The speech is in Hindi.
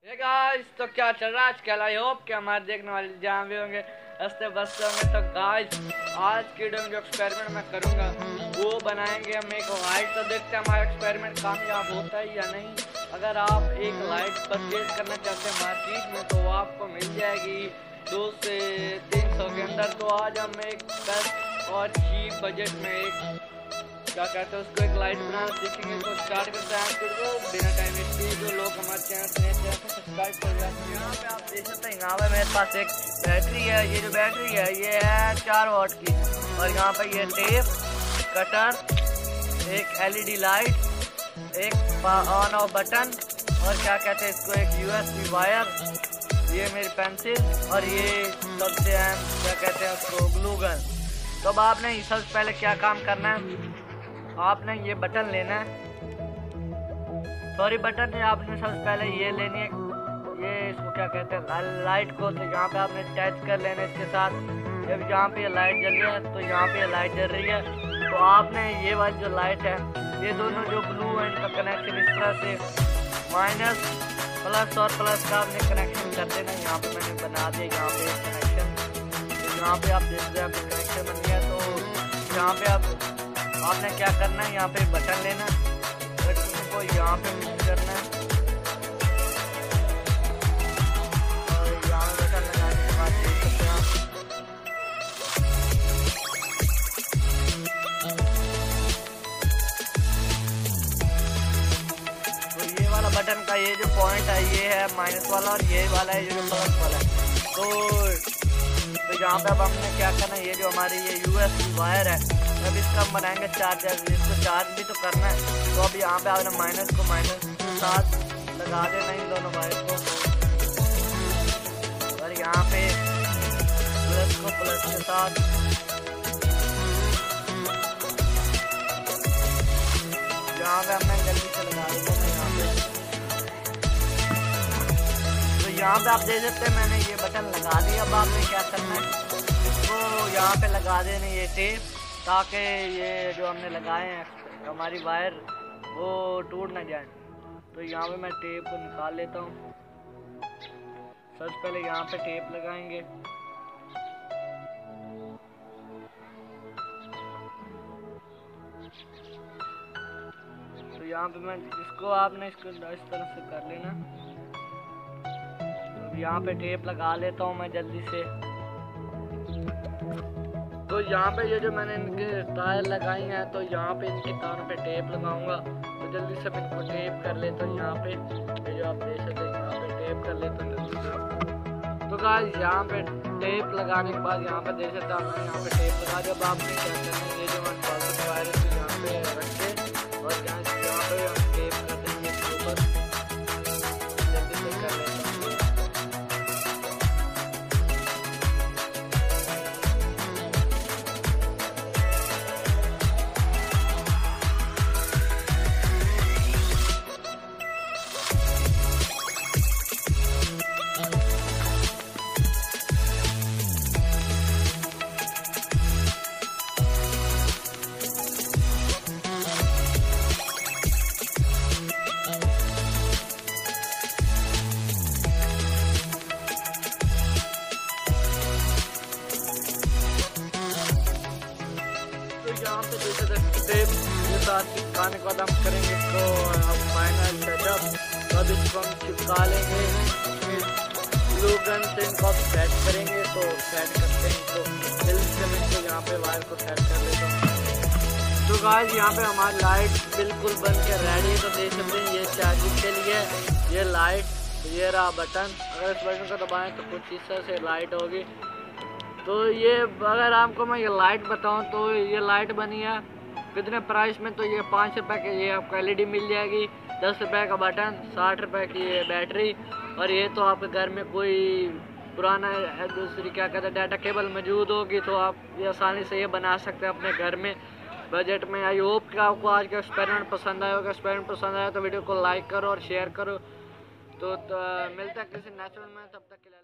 हे गाइस, तो क्या चल रहा है आजकल? आई होप कि हमारे देखने वाले जहाँ भी होंगे हंसते बसते होंगे। तो गाइस, आज की वीडियो में जो एक्सपेरिमेंट मैं करूँगा वो बनाएंगे हम एक लाइट। तो देखते हैं हमारा एक्सपेरिमेंट कामयाब होता है या नहीं। अगर आप एक लाइट परचेज करना चाहते हैं मार्केट में तो वो आपको मिल जाएगी 200 से 300 के अंदर। तो आज हम एक बेस्ट और चीप बजट में एक क्या कहते हैं उसको एक लाइट बनाना सीखेंगे। तो स्टार्ट करते हैं वीडियो को बिना टाइम वेस्ट। जो लोग हमारे चैनल को सब्सक्राइब कर जाते हैं। यहाँ पे आप देख सकते हैं, यहाँ पे मेरे पास एक बैटरी है। ये जो बैटरी है ये है 4 वाट की। और यहाँ पे ये टेप, कटर, एक LED लाइट, एक ऑन ऑफ बटन और क्या कहते हैं इसको एक USB वायर, ये मेरी पेंसिल और ये सबसे अहम क्या कहते हैं उसको ग्लू गन। तो अब आपने सबसे पहले क्या काम करना है, आपने ये बटन लेना है, सॉरी बटन नहीं, आपने सबसे पहले ये लेनी है, ये इसको क्या कहते हैं लाइट को। तो यहाँ पे आपने अटैच कर लेना है इसके साथ। जब यहाँ पे लाइट जल रही है तो यहाँ पे लाइट जल रही है तो आपने ये वाली जो लाइट है ये दोनों जो ब्लू है इनका कनेक्शन इस तरह से माइनस प्लस और प्लस का आपने कनेक्शन कर देना। यहाँ पे मैंने बना दिया यहाँ पे कनेक्शन। तो यहाँ पे आप देख रहे हैं आपका कनेक्शन बन गया। तो यहाँ पे आपने क्या करना है, यहाँ पे बटन लेना, बटन को यहाँ पे मिक्स करना है और यहाँ बटन लगाने के बाद देख सकते हैं आप तो ये वाला बटन का ये जो पॉइंट है ये है माइनस वाला और ये वाला है ये जो प्लस वाला है। तो यहाँ पे अब हमने क्या करना है, ये जो हमारी ये USB वायर है अब इसका हम बनाएंगे चार्जर। इसको चार्ज भी तो करना है। तो अब यहाँ पे आपने माइनस को माइनस के साथ लगा देना इन दोनों वायर को और यहाँ पे प्लस को प्लस के साथ यहाँ पे हमने जल्दी से लगा देना यहाँ पे। तो यहाँ पे आप देख सकते हैं मैंने ये बटन लगा दिया। अब आपने क्या करना है, इसको यहाँ पे लगा देना ये टेप, ताकि ये जो हमने लगाए हैं हमारी वायर वो टूट ना जाए। तो यहाँ पे मैं टेप को निकाल लेता हूँ। सबसे पहले यहाँ पे टेप लगाएंगे। तो यहाँ पे मैं इसको आपने इसको इस तरह से कर लेना। तो यहाँ पे टेप लगा लेता हूँ मैं जल्दी से। तो यहाँ पे ये जो मैंने इनके टायर लगाई हैं तो यहाँ पे इनके तारों पे टेप लगाऊंगा। तो जल्दी से मैं इनको टेप कर लेता हूँ। यहाँ पे ये जो आप देख सकते हैं यहाँ पे टेप कर लेता हूँ जल्दी से। तो गाइस यहाँ पे टेप लगाने के बाद यहाँ पे देख सकते हैं यहाँ पे टेप लगा दिया। अब आपने क्या करना है, ये जो हमारे पास वायर है यहाँ पे रखे और यहाँ पे टेप कर देंगे इसके ऊपर। जल्दी से कर लेता हूँ। यहाँ पे जैसे टेप के साथ चिपकाने के बाद हम करेंगे इसको फाइनल सेटअप। तो अब इसको हम चिपका लेंगे, ग्लू गन से इनको अब सेट करेंगे। तो सेट करते हैं इसको जल्दी से। मैं इसको यहाँ पे वायर को सेट कर लेता हूँ। तो गाइस यहाँ पे हमारी लाइट बिल्कुल बन के रेडी है। तो देख सकते हैं ये चार्जिंग के लिए ये लाइट, ये रहा बटन। अगर इस बटन को दबाएं तो कुछ इस तरह से लाइट होगी। तो ये अगर आपको मैं ये लाइट बताऊं तो ये लाइट बनी है कितने प्राइस में, तो ये 5 रुपये की ये आपको LED मिल जाएगी, 10 रुपये का बटन, 60 रुपये की ये बैटरी। और ये तो आपके घर में कोई पुराना दूसरी क्या कहते हैं डाटा केबल मौजूद होगी तो आप ये आसानी से ये बना सकते हैं अपने घर में बजट में। आई होप कि आपको आज का एक्सपेरिमेंट पसंद आया होगा। एक्सपेरिमेंट पसंद आया तो वीडियो को लाइक करो और शेयर करो। तो मिलता है किसी नेक्स्ट में, तब तक के लिए।